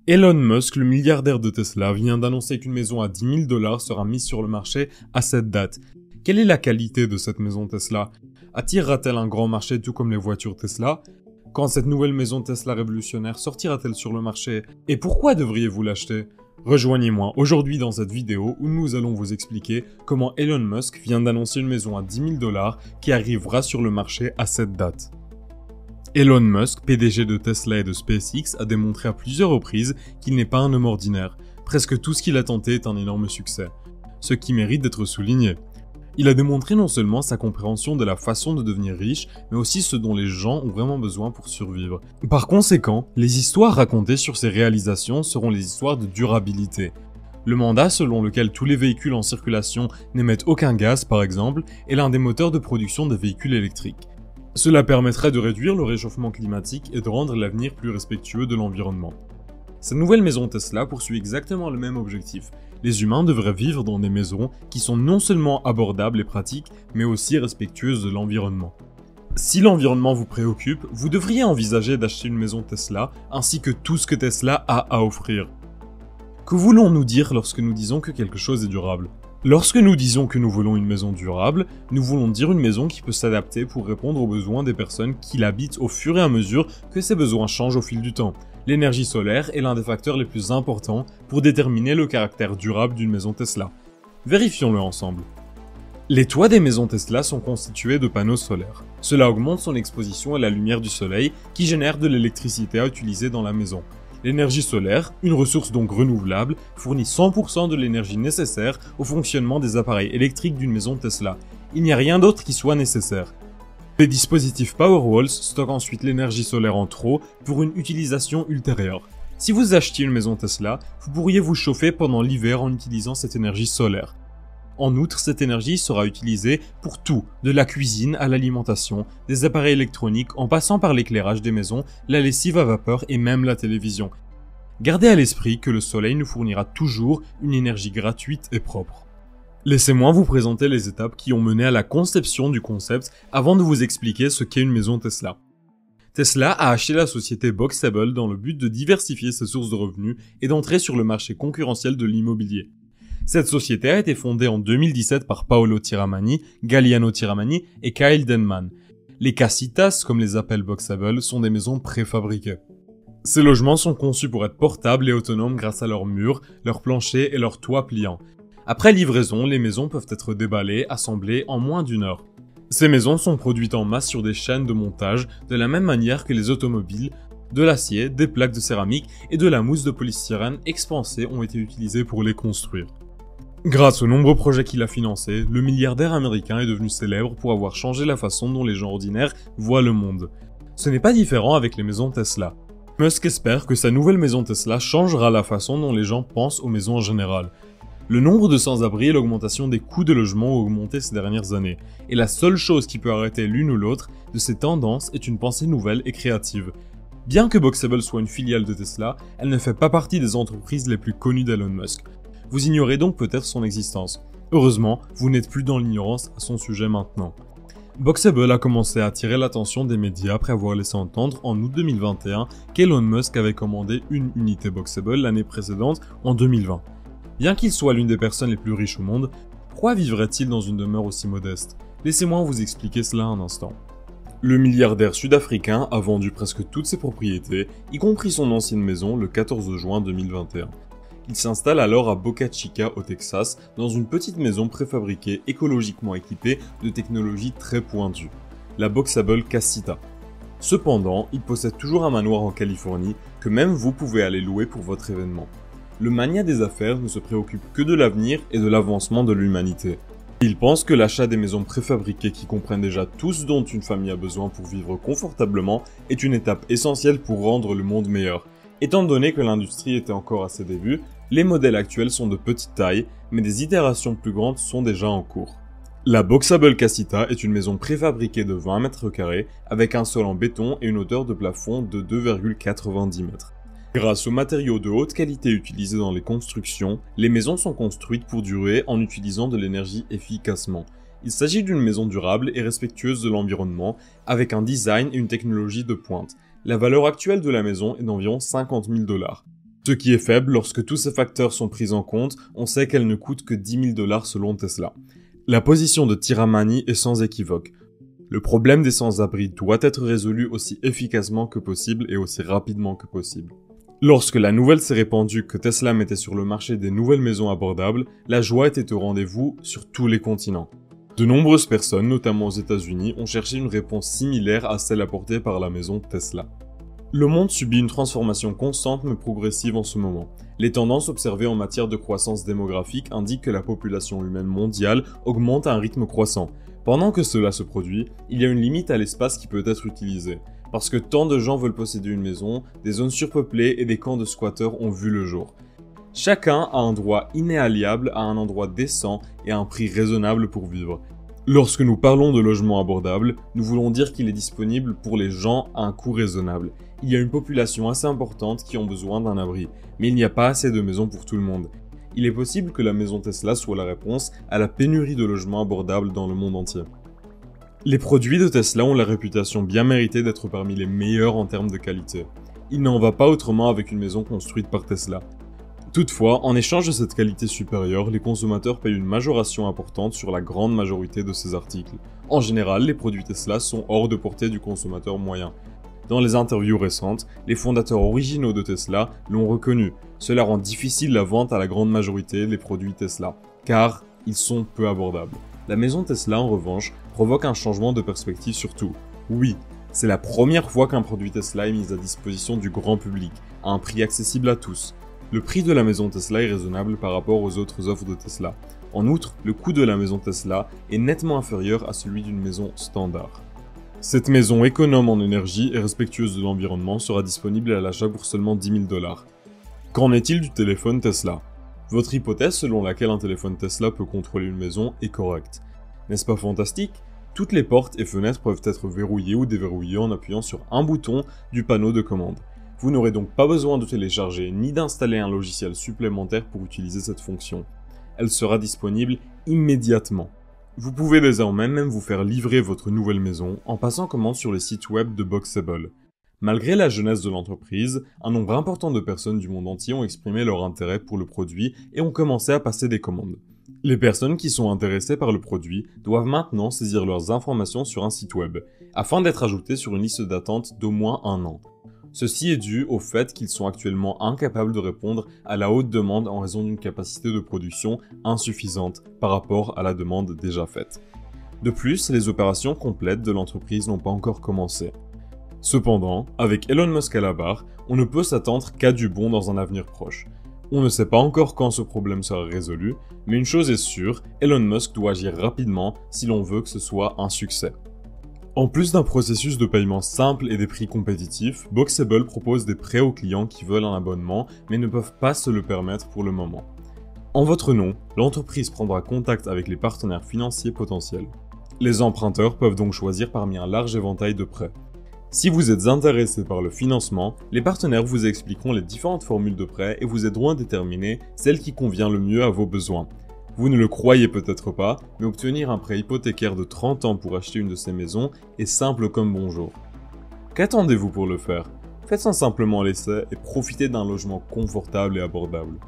Elon Musk, le milliardaire de Tesla, vient d'annoncer qu'une maison à 10 000 $ sera mise sur le marché à cette date. Quelle est la qualité de cette maison Tesla? Attirera-t-elle un grand marché tout comme les voitures Tesla? Quand cette nouvelle maison Tesla révolutionnaire sortira-t-elle sur le marché? Et pourquoi devriez-vous l'acheter? Rejoignez-moi aujourd'hui dans cette vidéo où nous allons vous expliquer comment Elon Musk vient d'annoncer une maison à 10 000 $ qui arrivera sur le marché à cette date. Elon Musk, PDG de Tesla et de SpaceX, a démontré à plusieurs reprises qu'il n'est pas un homme ordinaire. Presque tout ce qu'il a tenté est un énorme succès, ce qui mérite d'être souligné. Il a démontré non seulement sa compréhension de la façon de devenir riche, mais aussi ce dont les gens ont vraiment besoin pour survivre. Par conséquent, les histoires racontées sur ses réalisations seront les histoires de durabilité. Le mandat selon lequel tous les véhicules en circulation n'émettent aucun gaz, par exemple, est l'un des moteurs de production des véhicules électriques. Cela permettrait de réduire le réchauffement climatique et de rendre l'avenir plus respectueux de l'environnement. Cette nouvelle maison Tesla poursuit exactement le même objectif. Les humains devraient vivre dans des maisons qui sont non seulement abordables et pratiques, mais aussi respectueuses de l'environnement. Si l'environnement vous préoccupe, vous devriez envisager d'acheter une maison Tesla, ainsi que tout ce que Tesla a à offrir. Que voulons-nous dire lorsque nous disons que quelque chose est durable ? Lorsque nous disons que nous voulons une maison durable, nous voulons dire une maison qui peut s'adapter pour répondre aux besoins des personnes qui l'habitent au fur et à mesure que ces besoins changent au fil du temps. L'énergie solaire est l'un des facteurs les plus importants pour déterminer le caractère durable d'une maison Tesla. Vérifions-le ensemble. Les toits des maisons Tesla sont constitués de panneaux solaires. Cela augmente son exposition à la lumière du soleil qui génère de l'électricité à utiliser dans la maison. L'énergie solaire, une ressource donc renouvelable, fournit 100% de l'énergie nécessaire au fonctionnement des appareils électriques d'une maison Tesla. Il n'y a rien d'autre qui soit nécessaire. Les dispositifs Powerwalls stockent ensuite l'énergie solaire en trop pour une utilisation ultérieure. Si vous achetiez une maison Tesla, vous pourriez vous chauffer pendant l'hiver en utilisant cette énergie solaire. En outre, cette énergie sera utilisée pour tout, de la cuisine à l'alimentation, des appareils électroniques en passant par l'éclairage des maisons, la lessive à vapeur et même la télévision. Gardez à l'esprit que le soleil nous fournira toujours une énergie gratuite et propre. Laissez-moi vous présenter les étapes qui ont mené à la conception du concept avant de vous expliquer ce qu'est une maison Tesla. Tesla a acheté la société Boxable dans le but de diversifier ses sources de revenus et d'entrer sur le marché concurrentiel de l'immobilier. Cette société a été fondée en 2017 par Paolo Tiramani, Galliano Tiramani et Kyle Denman. Les casitas, comme les appelle Boxable, sont des maisons préfabriquées. Ces logements sont conçus pour être portables et autonomes grâce à leurs murs, leurs planchers et leurs toits pliants. Après livraison, les maisons peuvent être déballées, assemblées en moins d'1 heure. Ces maisons sont produites en masse sur des chaînes de montage de la même manière que les automobiles. De l'acier, des plaques de céramique et de la mousse de polystyrène expansée ont été utilisées pour les construire. Grâce aux nombreux projets qu'il a financés, le milliardaire américain est devenu célèbre pour avoir changé la façon dont les gens ordinaires voient le monde. Ce n'est pas différent avec les maisons Tesla. Musk espère que sa nouvelle maison Tesla changera la façon dont les gens pensent aux maisons en général. Le nombre de sans-abri et l'augmentation des coûts de logement ont augmenté ces dernières années, et la seule chose qui peut arrêter l'une ou l'autre de ces tendances est une pensée nouvelle et créative. Bien que Boxable soit une filiale de Tesla, elle ne fait pas partie des entreprises les plus connues d'Elon Musk. Vous ignorez donc peut-être son existence. Heureusement, vous n'êtes plus dans l'ignorance à son sujet maintenant. Boxable a commencé à attirer l'attention des médias après avoir laissé entendre en août 2021 qu'Elon Musk avait commandé une unité Boxable l'année précédente, en 2020. Bien qu'il soit l'une des personnes les plus riches au monde, pourquoi vivrait-il dans une demeure aussi modeste? Laissez-moi vous expliquer cela un instant. Le milliardaire sud-africain a vendu presque toutes ses propriétés, y compris son ancienne maison, le 14 juin 2021. Il s'installe alors à Boca Chica au Texas, dans une petite maison préfabriquée écologiquement équipée de technologies très pointues, la Boxable Casita. Cependant, il possède toujours un manoir en Californie que même vous pouvez aller louer pour votre événement. Le mania des affaires ne se préoccupe que de l'avenir et de l'avancement de l'humanité. Il pense que l'achat des maisons préfabriquées qui comprennent déjà tout ce dont une famille a besoin pour vivre confortablement est une étape essentielle pour rendre le monde meilleur. Étant donné que l'industrie était encore à ses débuts, les modèles actuels sont de petite taille, mais des itérations plus grandes sont déjà en cours. La Boxable Casita est une maison préfabriquée de 20 mètres carrés avec un sol en béton et une hauteur de plafond de 2,90 mètres. Grâce aux matériaux de haute qualité utilisés dans les constructions, les maisons sont construites pour durer en utilisant de l'énergie efficacement. Il s'agit d'une maison durable et respectueuse de l'environnement, avec un design et une technologie de pointe. La valeur actuelle de la maison est d'environ 50 000 $. Ce qui est faible, lorsque tous ces facteurs sont pris en compte, on sait qu'elle ne coûte que 10 000 $ selon Tesla. La position de Tiramani est sans équivoque. Le problème des sans-abri doit être résolu aussi efficacement que possible et aussi rapidement que possible. Lorsque la nouvelle s'est répandue que Tesla mettait sur le marché des nouvelles maisons abordables, la joie était au rendez-vous sur tous les continents. De nombreuses personnes, notamment aux États-Unis, ont cherché une réponse similaire à celle apportée par la maison Tesla. Le monde subit une transformation constante mais progressive en ce moment. Les tendances observées en matière de croissance démographique indiquent que la population humaine mondiale augmente à un rythme croissant. Pendant que cela se produit, il y a une limite à l'espace qui peut être utilisé. Parce que tant de gens veulent posséder une maison, des zones surpeuplées et des camps de squatteurs ont vu le jour. Chacun a un droit inaliénable à un endroit décent et à un prix raisonnable pour vivre. Lorsque nous parlons de logement abordable, nous voulons dire qu'il est disponible pour les gens à un coût raisonnable. Il y a une population assez importante qui ont besoin d'un abri, mais il n'y a pas assez de maisons pour tout le monde. Il est possible que la maison Tesla soit la réponse à la pénurie de logements abordables dans le monde entier. Les produits de Tesla ont la réputation bien méritée d'être parmi les meilleurs en termes de qualité. Il n'en va pas autrement avec une maison construite par Tesla. Toutefois, en échange de cette qualité supérieure, les consommateurs payent une majoration importante sur la grande majorité de ces articles. En général, les produits Tesla sont hors de portée du consommateur moyen. Dans les interviews récentes, les fondateurs originaux de Tesla l'ont reconnu. Cela rend difficile la vente à la grande majorité des produits Tesla, car ils sont peu abordables. La maison Tesla, en revanche, provoque un changement de perspective sur tout. Oui, c'est la première fois qu'un produit Tesla est mis à disposition du grand public, à un prix accessible à tous. Le prix de la maison Tesla est raisonnable par rapport aux autres offres de Tesla. En outre, le coût de la maison Tesla est nettement inférieur à celui d'une maison standard. Cette maison économe en énergie et respectueuse de l'environnement sera disponible à l'achat pour seulement 10 000 $. Qu'en est-il du téléphone Tesla? Votre hypothèse selon laquelle un téléphone Tesla peut contrôler une maison est correcte. N'est-ce pas fantastique? Toutes les portes et fenêtres peuvent être verrouillées ou déverrouillées en appuyant sur un bouton du panneau de commande. Vous n'aurez donc pas besoin de télécharger ni d'installer un logiciel supplémentaire pour utiliser cette fonction. Elle sera disponible immédiatement. Vous pouvez désormais même vous faire livrer votre nouvelle maison en passant commande sur le site web de Boxable. Malgré la jeunesse de l'entreprise, un nombre important de personnes du monde entier ont exprimé leur intérêt pour le produit et ont commencé à passer des commandes. Les personnes qui sont intéressées par le produit doivent maintenant saisir leurs informations sur un site web, afin d'être ajoutées sur une liste d'attente d'au moins 1 an. Ceci est dû au fait qu'ils sont actuellement incapables de répondre à la haute demande en raison d'une capacité de production insuffisante par rapport à la demande déjà faite. De plus, les opérations complètes de l'entreprise n'ont pas encore commencé. Cependant, avec Elon Musk à la barre, on ne peut s'attendre qu'à du bon dans un avenir proche. On ne sait pas encore quand ce problème sera résolu, mais une chose est sûre, Elon Musk doit agir rapidement si l'on veut que ce soit un succès. En plus d'un processus de paiement simple et des prix compétitifs, Boxable propose des prêts aux clients qui veulent un abonnement mais ne peuvent pas se le permettre pour le moment. En votre nom, l'entreprise prendra contact avec les partenaires financiers potentiels. Les emprunteurs peuvent donc choisir parmi un large éventail de prêts. Si vous êtes intéressé par le financement, les partenaires vous expliqueront les différentes formules de prêt et vous aideront à déterminer celle qui convient le mieux à vos besoins. Vous ne le croyez peut-être pas, mais obtenir un prêt hypothécaire de 30 ans pour acheter une de ces maisons est simple comme bonjour. Qu'attendez-vous pour le faire? Faites un simplement l'essai et profitez d'un logement confortable et abordable.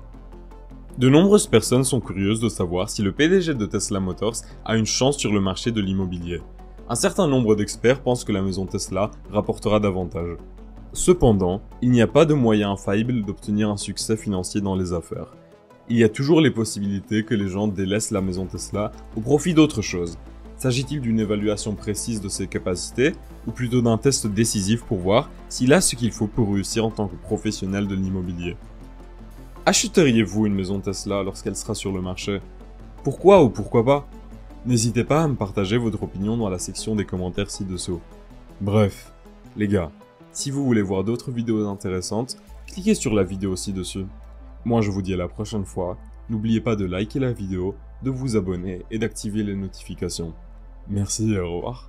De nombreuses personnes sont curieuses de savoir si le PDG de Tesla Motors a une chance sur le marché de l'immobilier. Un certain nombre d'experts pensent que la maison Tesla rapportera davantage. Cependant, il n'y a pas de moyen infaillible d'obtenir un succès financier dans les affaires. Il y a toujours les possibilités que les gens délaissent la maison Tesla au profit d'autre chose. S'agit-il d'une évaluation précise de ses capacités, ou plutôt d'un test décisif pour voir s'il a ce qu'il faut pour réussir en tant que professionnel de l'immobilier? Achèteriez-vous une maison Tesla lorsqu'elle sera sur le marché? Pourquoi ou pourquoi pas? N'hésitez pas à me partager votre opinion dans la section des commentaires ci-dessous. Bref, les gars, si vous voulez voir d'autres vidéos intéressantes, cliquez sur la vidéo ci-dessus. Moi je vous dis à la prochaine fois, n'oubliez pas de liker la vidéo, de vous abonner et d'activer les notifications. Merci et au revoir.